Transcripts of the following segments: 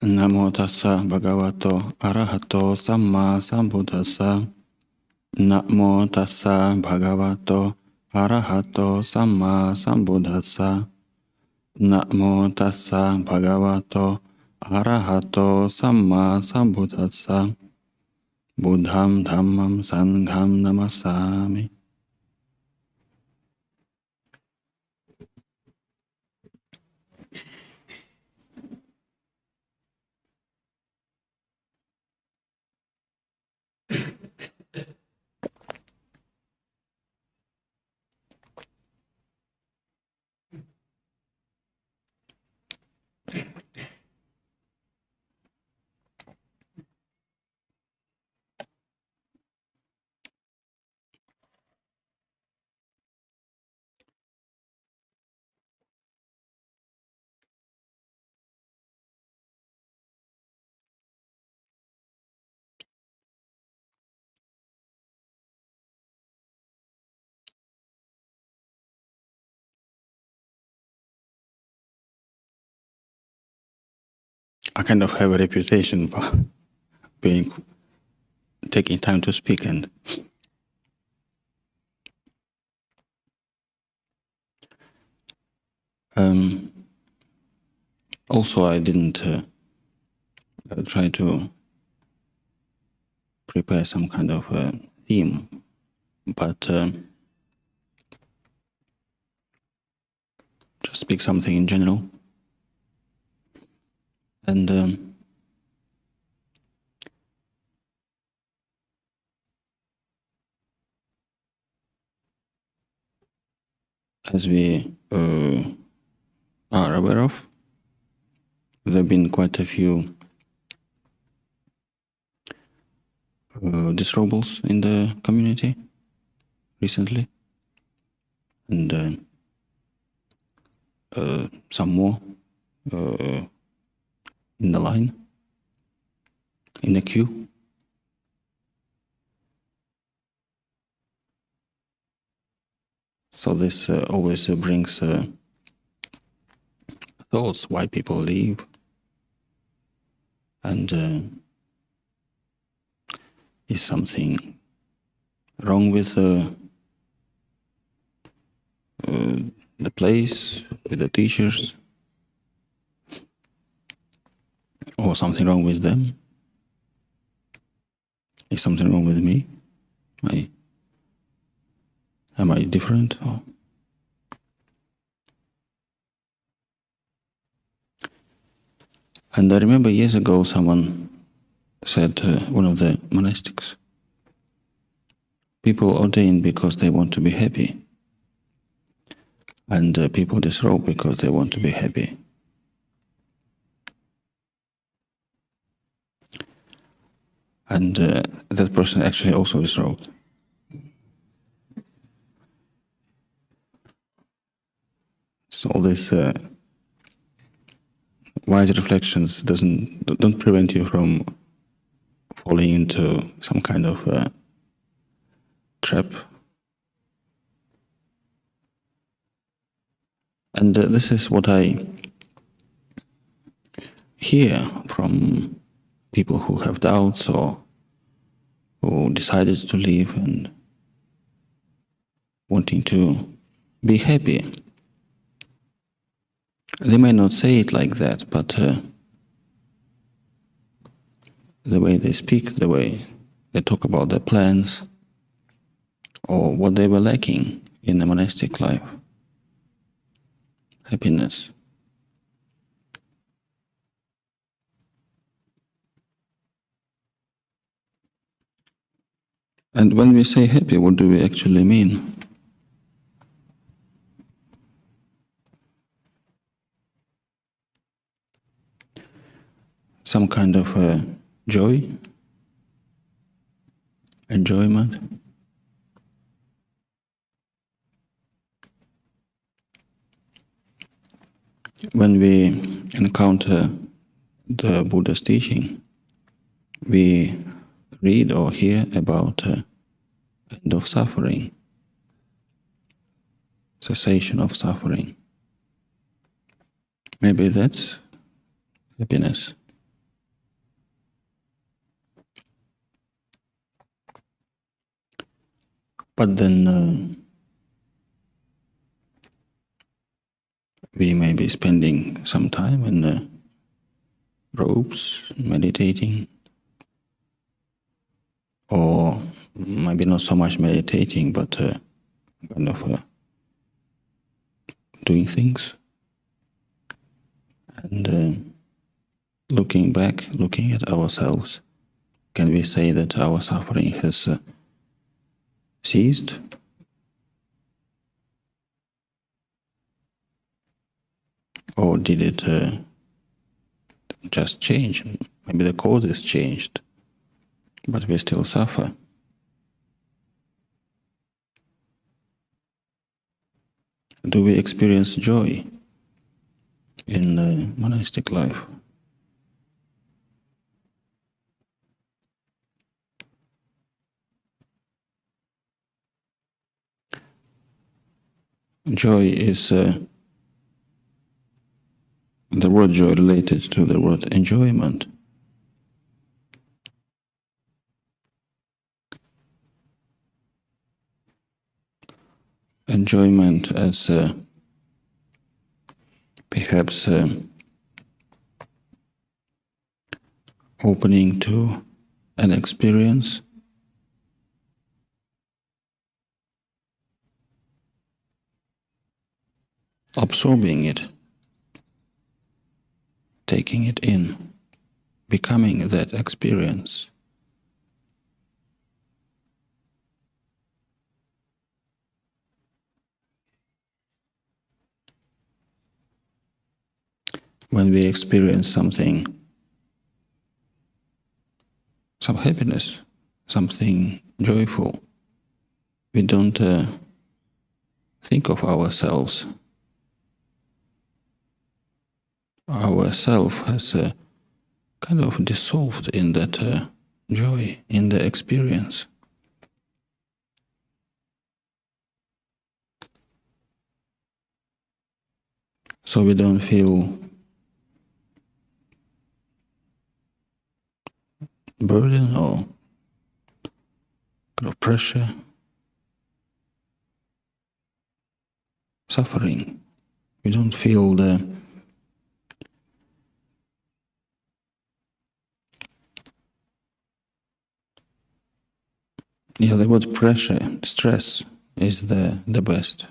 Namo tassa bhagavato arahato samma sambuddhassa. Namo tassa bhagavato arahato samma sambuddhassa. Namo tassa bhagavato arahato samma sambuddhassa. Buddham dhammam sangham namasami. I kind of have a reputation for taking time to speak, and also I didn't try to prepare some kind of theme, but just speak something in general. And as we are aware of, there have been quite a few disrobals in the community recently, and some more in the line, in the queue. So this always brings thoughts why people leave, and is something wrong with the place, with the teachers, or something wrong with them? Is something wrong with me? Am I different? And I remember years ago someone said, one of the monastics, people ordain because they want to be happy, and people disrobe because they want to be happy. And that person actually also disrobed. So all this wise reflections don't prevent you from falling into some kind of trap. And this is what I hear from people who have doubts or who decided to leave and wanting to be happy. They may not say it like that, but the way they speak, the way they talk about their plans, or what they were lacking in the monastic life, happiness. And when we say happy, what do we actually mean? Some kind of joy, enjoyment. When we encounter the Buddha's teaching, we read or hear about end of suffering, cessation of suffering. Maybe that's happiness. But then we may be spending some time in robes, meditating, or maybe not so much meditating, but kind of doing things. And looking back, looking at ourselves, can we say that our suffering has ceased? Or did it just change? Maybe the causes changed, but we still suffer. Do we experience joy in monastic life? Joy is the word joy related to the word enjoyment. Enjoyment as perhaps opening to an experience, absorbing it, taking it in, becoming that experience. When we experience something, some happiness, something joyful, we don't think of ourselves. Our self has kind of dissolved in that joy, in the experience. So we don't feel burden or kind of pressure, suffering. We don't feel the word pressure, stress is the best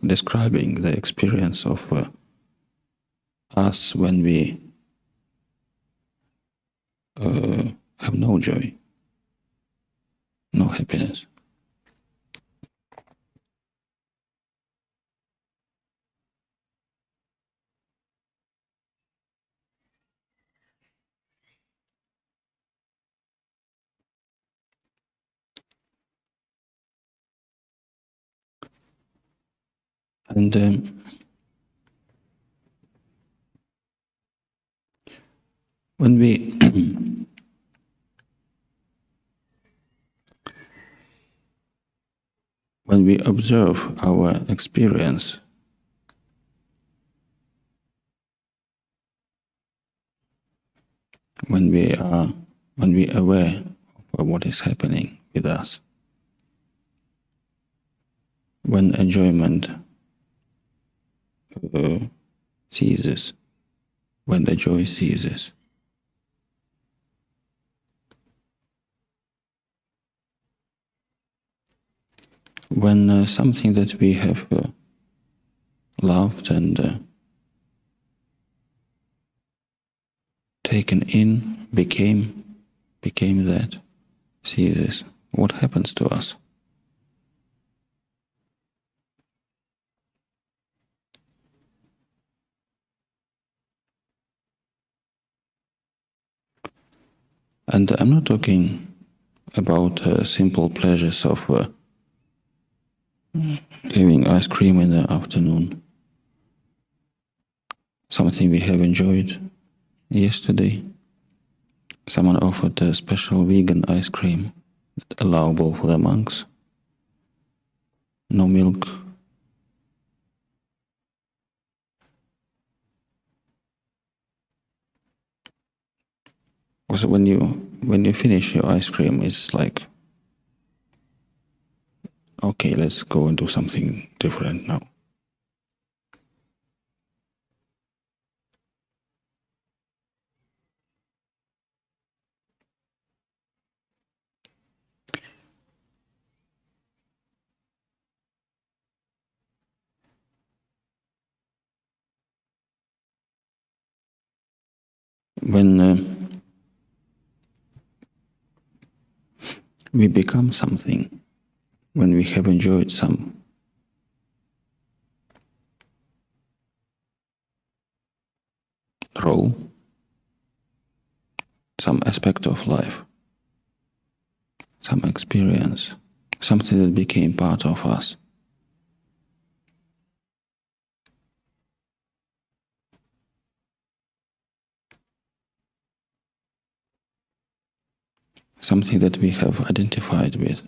describing the experience of us when we have no joy, no happiness. And when we when we observe our experience, when we are aware of what is happening with us, when enjoyment ceases, when the joy ceases, when something that we have loved and taken in became that, ceases, what happens to us? And I'm not talking about simple pleasures of having ice cream in the afternoon, something we have enjoyed yesterday. Someone offered a special vegan ice cream, allowable for the monks. No milk. Also, when you finish your ice cream, it's like okay, let's go and do something different now. When we become something, when we have enjoyed some role, some aspect of life, some experience, something that became part of us, something that we have identified with.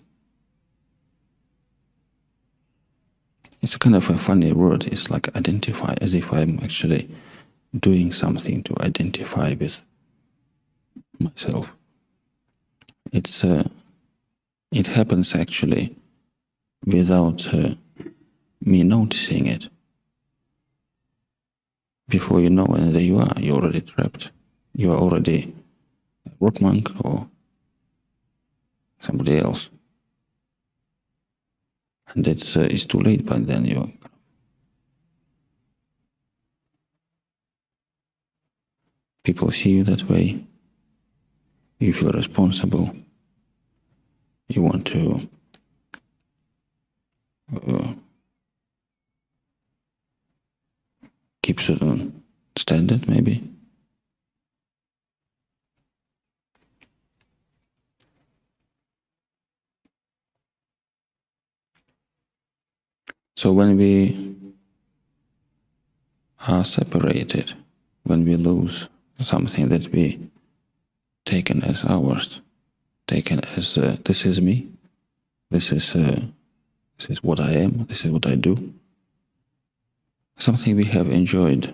It's kind of a funny word, it's like identify, as if I'm actually doing something to identify with myself. It happens actually without me noticing it. Before you know, and there you are, you're already trapped. You are already a rock monk or somebody else. And it's too late by then. People see you that way. You feel responsible. You want to keep certain standard, maybe. So when we are separated, when we lose something that we taken as ours, taken as this is me, this is what I am, this is what I do, something we have enjoyed,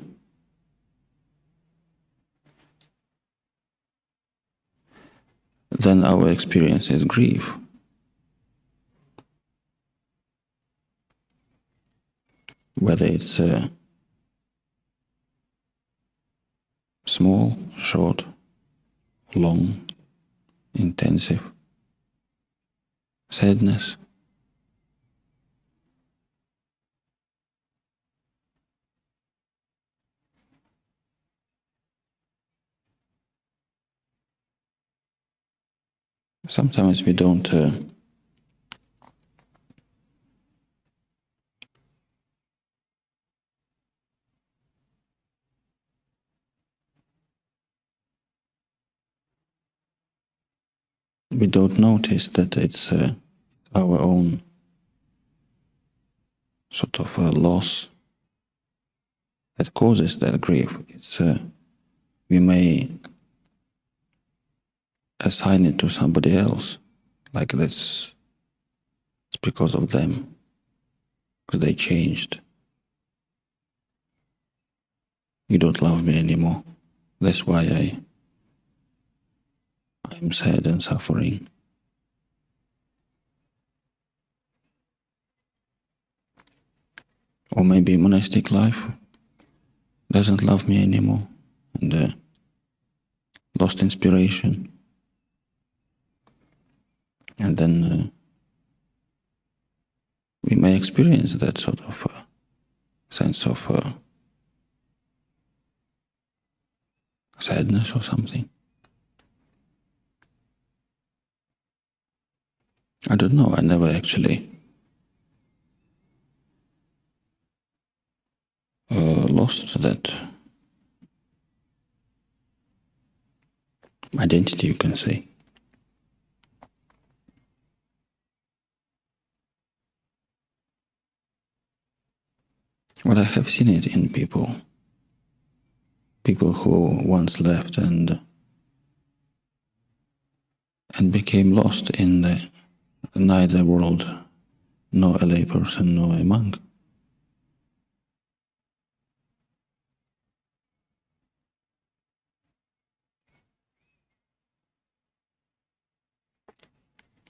then our experience is grief. Whether it's small, short, long, intensive, sadness, sometimes we don't notice that it's our own sort of loss that causes that grief. It's we may assign it to somebody else, like it's because of them, because they changed. You don't love me anymore. That's why I'm sad and suffering. Or maybe monastic life doesn't love me anymore and lost inspiration. And then we may experience that sort of sense of sadness or something. I don't know, I never actually lost that identity, you can say. But I have seen it in people who once left and became lost in neither world, nor a layperson, nor a monk.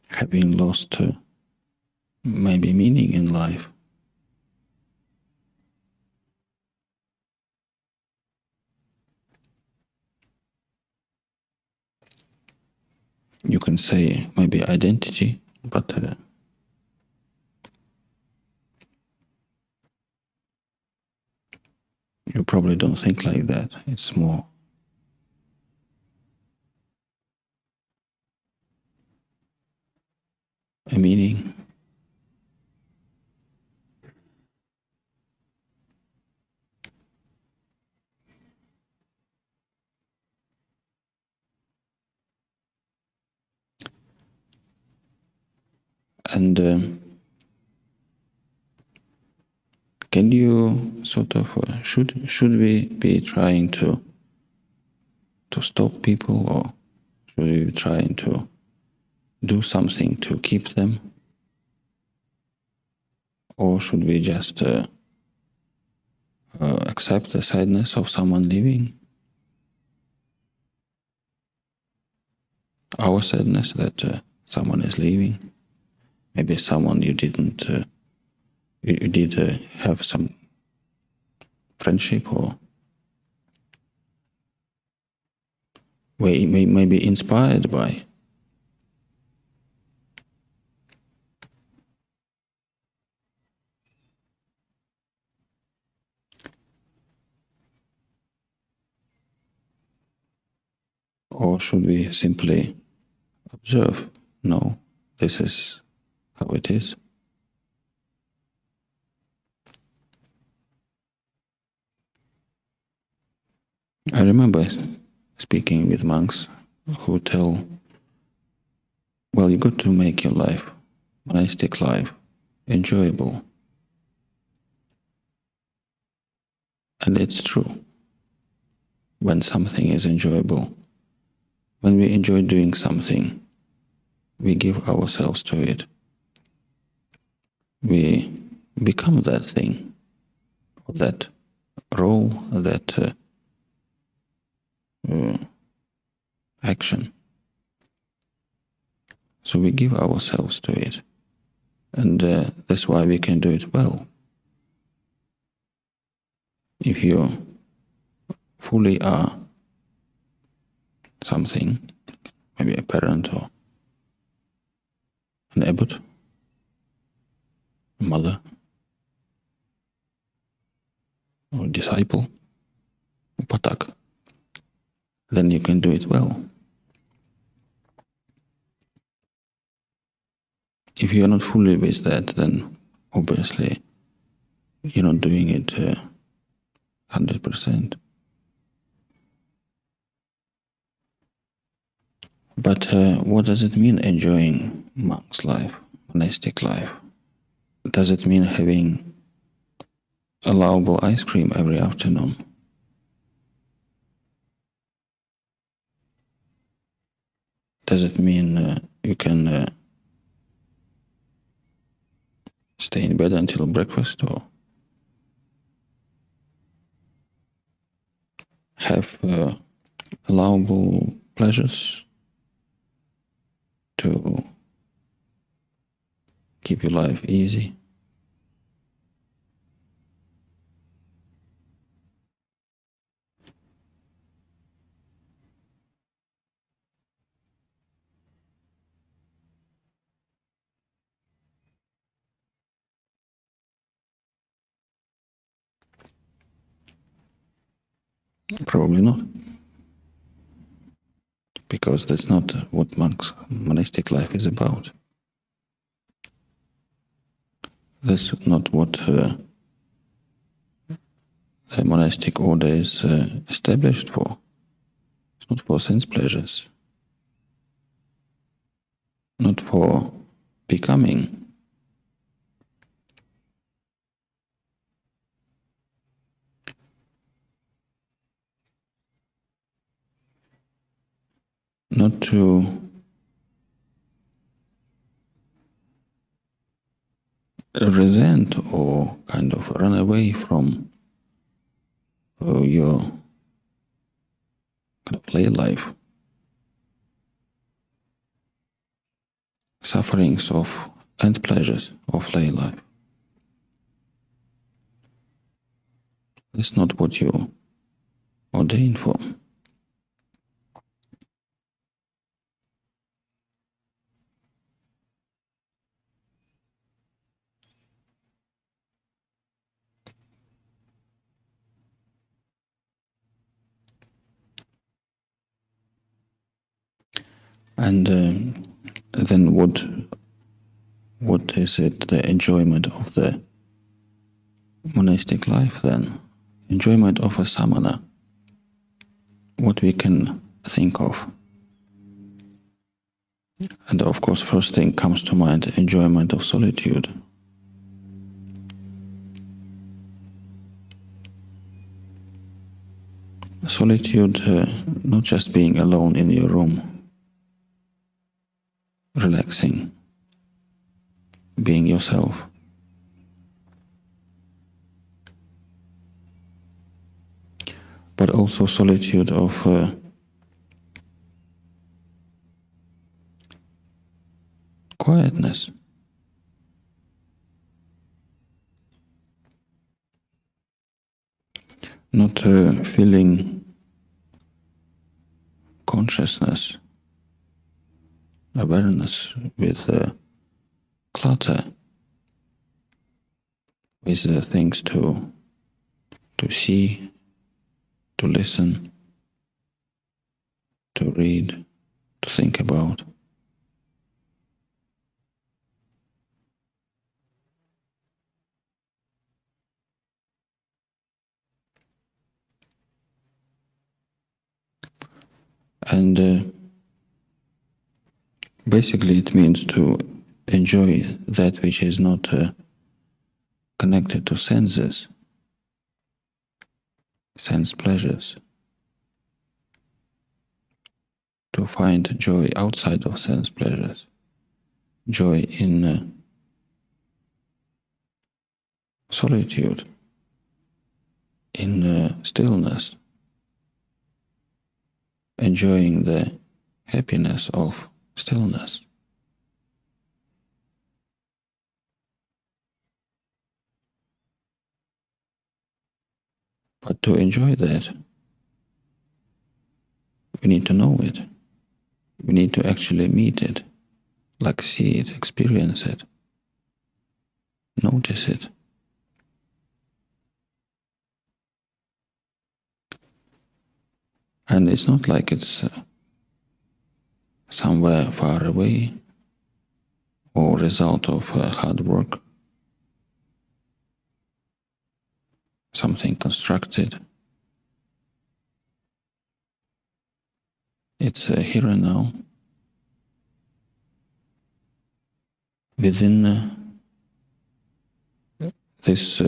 Having lost maybe meaning in life. You can say maybe identity, but you probably don't think like that. It's more a meaning. And can you sort of should we be trying to stop people, or should we be trying to do something to keep them, or should we just accept the sadness of someone leaving? Our sadness that someone is leaving. Maybe someone you didn't, you did have some friendship, or may be inspired by. Or should we simply observe? No, this is how it is. I remember speaking with monks who tell, well, you got to make your life, monastic life, enjoyable. And it's true. When something is enjoyable, when we enjoy doing something, we give ourselves to it. We become that thing, or that role, that action. So we give ourselves to it. And that's why we can do it well. If you fully are something, maybe a parent or an abbot, a mother, or a disciple, or patak, then you can do it well. If you are not fully with that, then obviously you're not doing it 100%. But what does it mean enjoying monk's life, monastic life? Does it mean having allowable ice cream every afternoon? Does it mean you can stay in bed until breakfast, or have allowable pleasures to keep your life easy? Probably not. Because that's not what monastic life is about. That's not what the monastic order is established for. It's not for sense pleasures, not for becoming. Not to resent or kind of run away from your kind of play life, sufferings of and pleasures of lay life. That's not what you ordained for. And then what is it, the enjoyment of the monastic life then? Enjoyment of a samana. What we can think of. And of course, first thing comes to mind, enjoyment of solitude. Solitude, not just being alone in your room, relaxing, being yourself. But also solitude of quietness. Not feeling consciousness, awareness with clutter, with things to see, to listen, to read, to think about. And basically it means to enjoy that which is not connected to senses, sense pleasures. To find joy outside of sense pleasures, joy in solitude, in stillness, enjoying the happiness of stillness. But to enjoy that, we need to know it. We need to actually meet it, like see it, experience it, notice it. And it's not like it's somewhere far away or result of hard work, something constructed. It's here and now, within this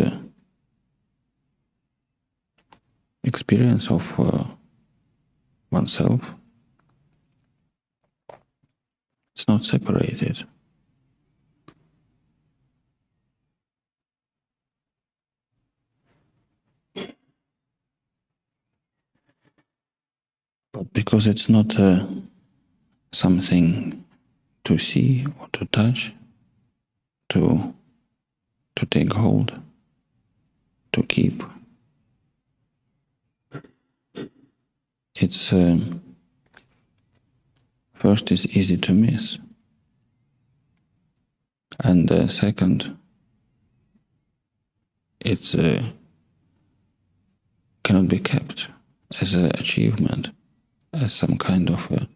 experience of oneself. It's not separated. But because it's not something to see or to touch, to take hold, to keep, it's first it's easy to miss, and second, it cannot be kept as an achievement, as some kind of a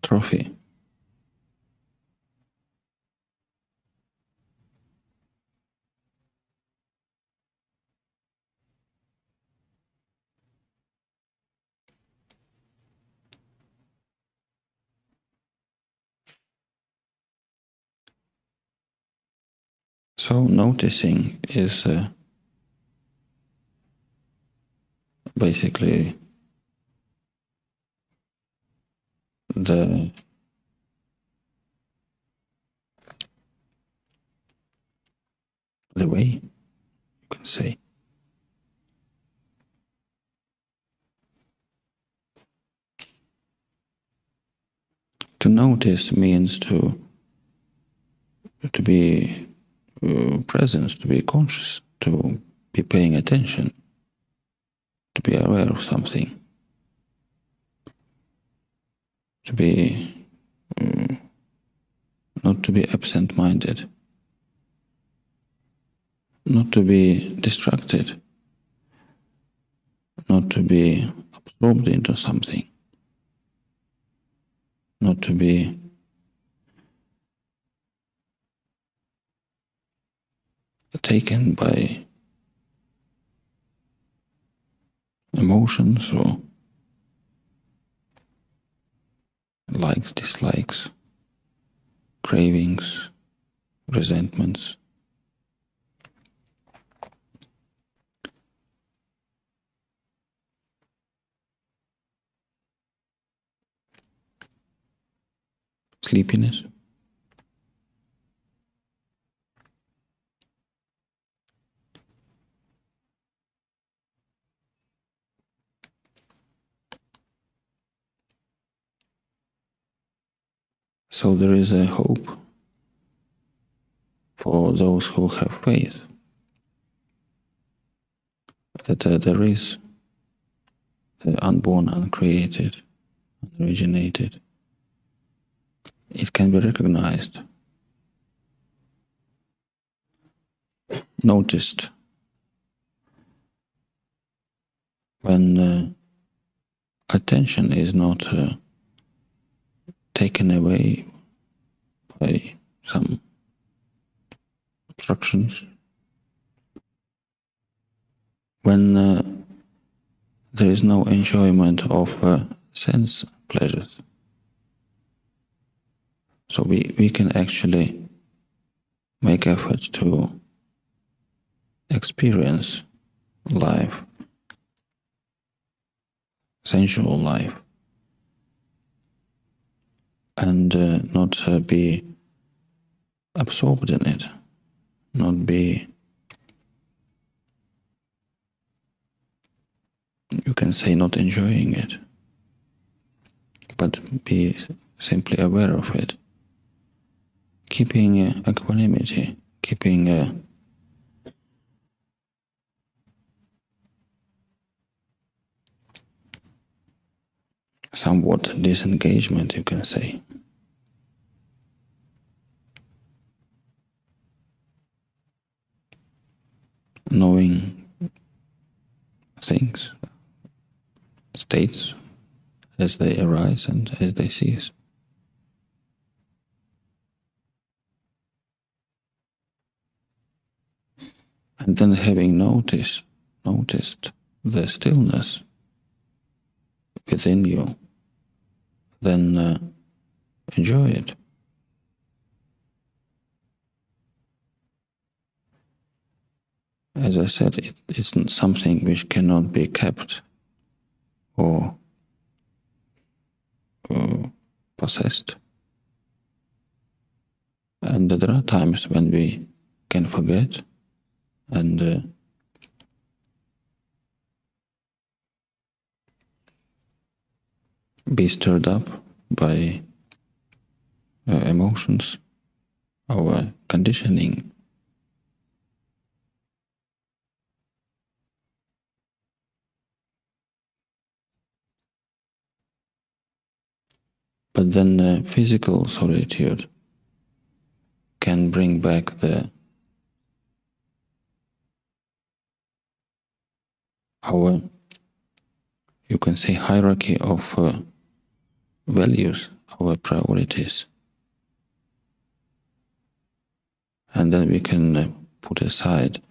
trophy. So noticing is basically the way, you can say. To notice means to to be present, to be conscious, to be paying attention, to be aware of something, to be not to be absent-minded, not to be distracted, not to be absorbed into something, not to be taken by emotions or likes, dislikes, cravings, resentments. Sleepiness. So there is a hope for those who have faith that there is the unborn, uncreated, unoriginated. It can be recognized, noticed, when attention is not taken away by some obstructions, when there is no enjoyment of sense pleasures. So we can actually make effort to experience life, sensual life, and not be absorbed in it, not be, you can say, not enjoying it, but be simply aware of it, keeping equanimity, keeping somewhat disengagement, you can say. Knowing things, states, as they arise and as they cease. And then having noticed the stillness within you, then enjoy it. As I said, it isn't something which cannot be kept or possessed. And there are times when we can forget and be stirred up by emotions, our conditioning. But then physical solitude can bring back our, you can say, hierarchy of values, our priorities. And then we can put aside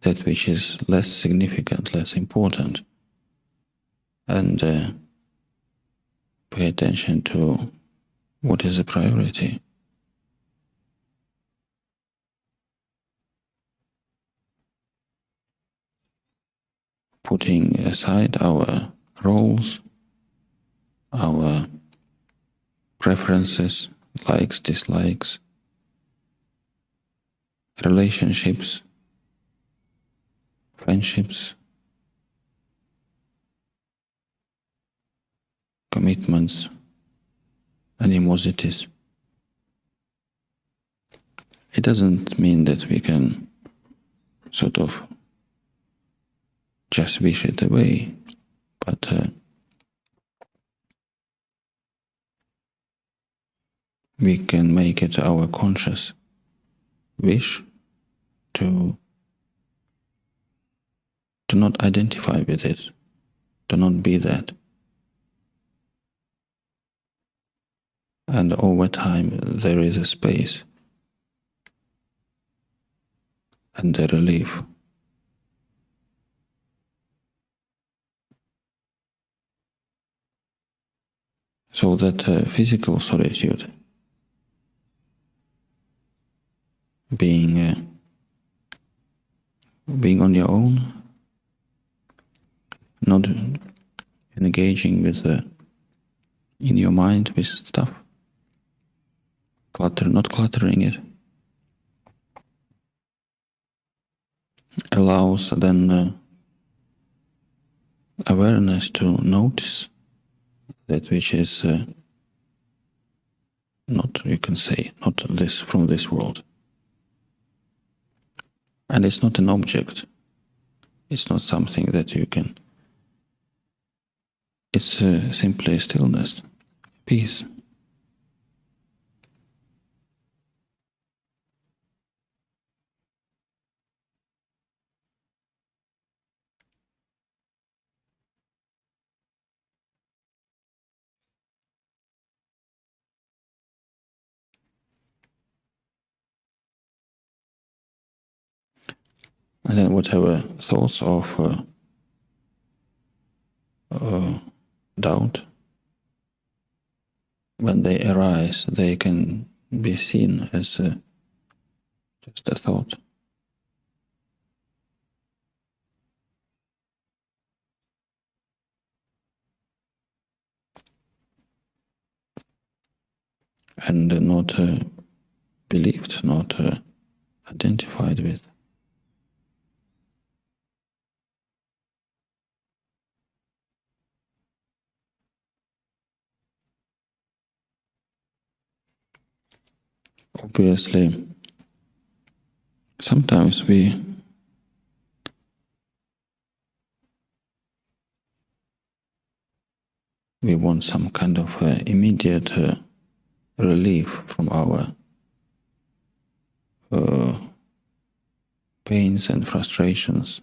that which is less significant, less important, and pay attention to what is a priority. Putting aside our roles, our preferences, likes, dislikes, relationships, friendships, commitments, animosities. It doesn't mean that we can sort of just wish it away, but we can make it our conscious wish to not identify with it, to not be that. And over time there is a space and a relief. So that physical solitude, being on your own, not engaging with in your mind with stuff, not cluttering it, allows then awareness to notice that which is not, you can say, not this from this world. And it's not an object. It's not something that you can. It's simply stillness, peace. And then whatever thoughts of doubt, when they arise, they can be seen as just a thought. And not believed, not identified with. Obviously, sometimes we want some kind of immediate relief from our pains and frustrations.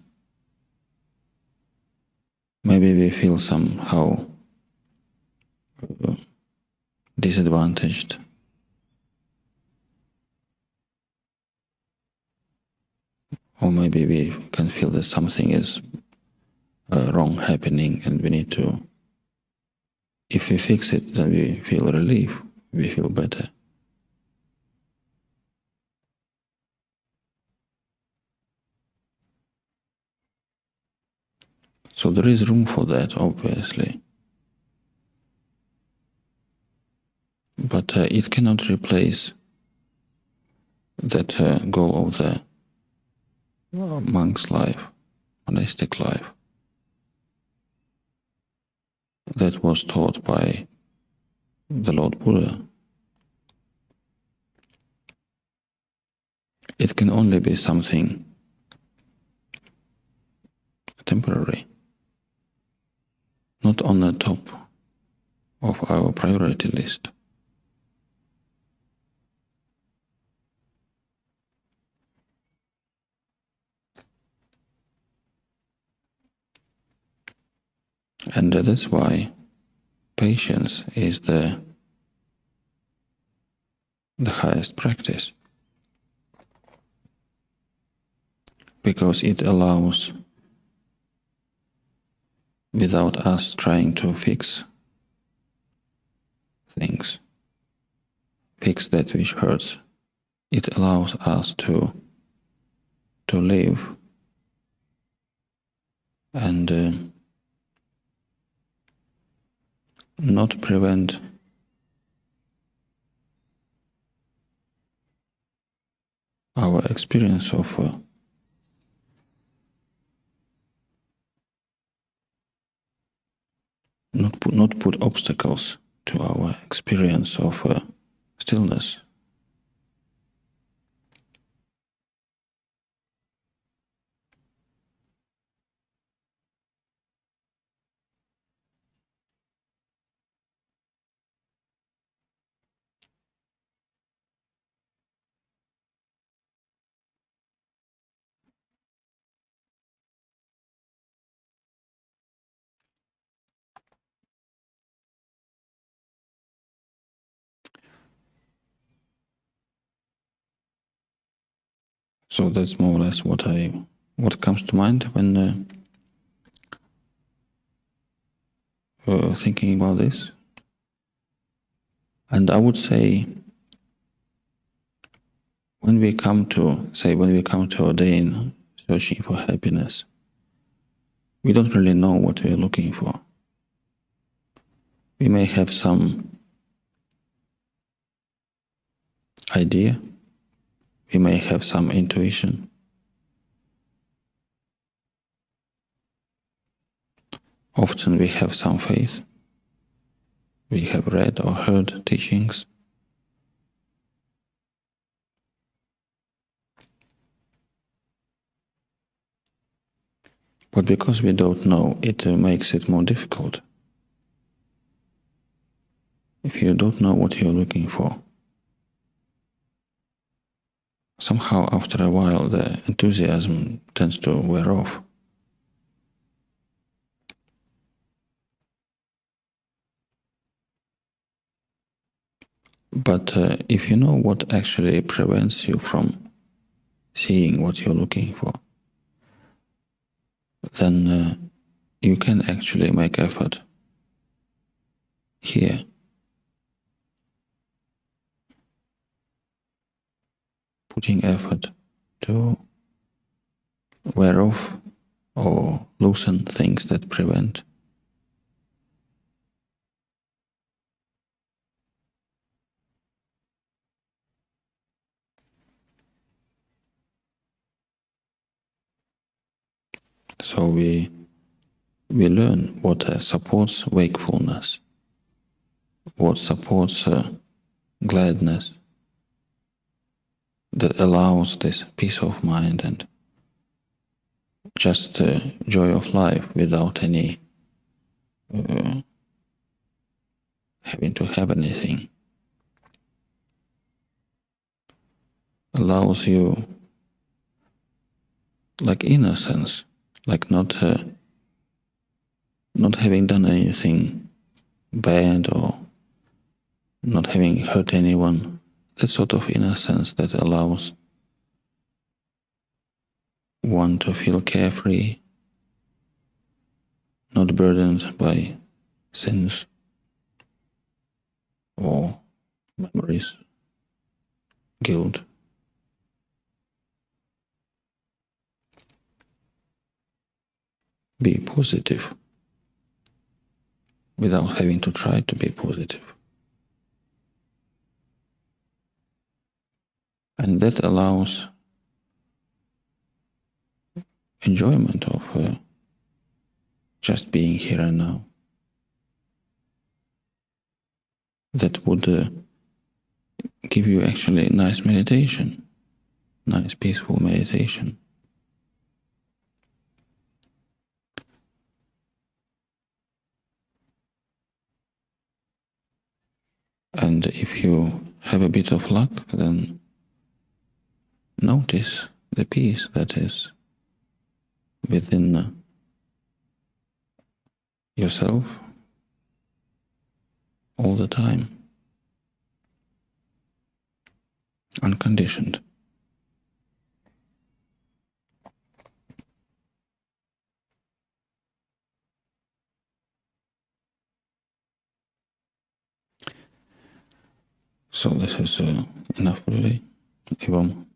Maybe we feel somehow disadvantaged. Or maybe we can feel that something is wrong happening and we need to, if we fix it, then we feel relief, we feel better. So there is room for that, obviously. But it cannot replace that goal of the monk's life, monastic life, that was taught by the Lord Buddha. It can only be something temporary, not on the top of our priority list. And that's why patience is the highest practice, because it allows, without us trying to fix things, fix that which hurts, it allows us to live and not prevent our experience of not put obstacles to our experience of stillness. So that's more or less what comes to mind when thinking about this. And I would say, when we come to ordain searching for happiness, we don't really know what we are looking for. We may have some idea, we may have some intuition. Often we have some faith. We have read or heard teachings. But because we don't know, it makes it more difficult. If you don't know what you're looking for, somehow after a while the enthusiasm tends to wear off. But if you know what actually prevents you from seeing what you're looking for, then you can actually make effort here. Putting effort to wear off or loosen things that prevent. So we learn what supports wakefulness, what supports gladness, that allows this peace of mind and just joy of life without any having to have anything. Allows you like innocence, like not having done anything bad or not having hurt anyone. That sort of innocence that allows one to feel carefree, not burdened by sins or memories, guilt. Be positive without having to try to be positive. And that allows enjoyment of just being here and now. That would give you actually nice meditation, nice peaceful meditation. And if you have a bit of luck, then notice the peace that is within yourself all the time, unconditioned. So this is enough for today. Evam.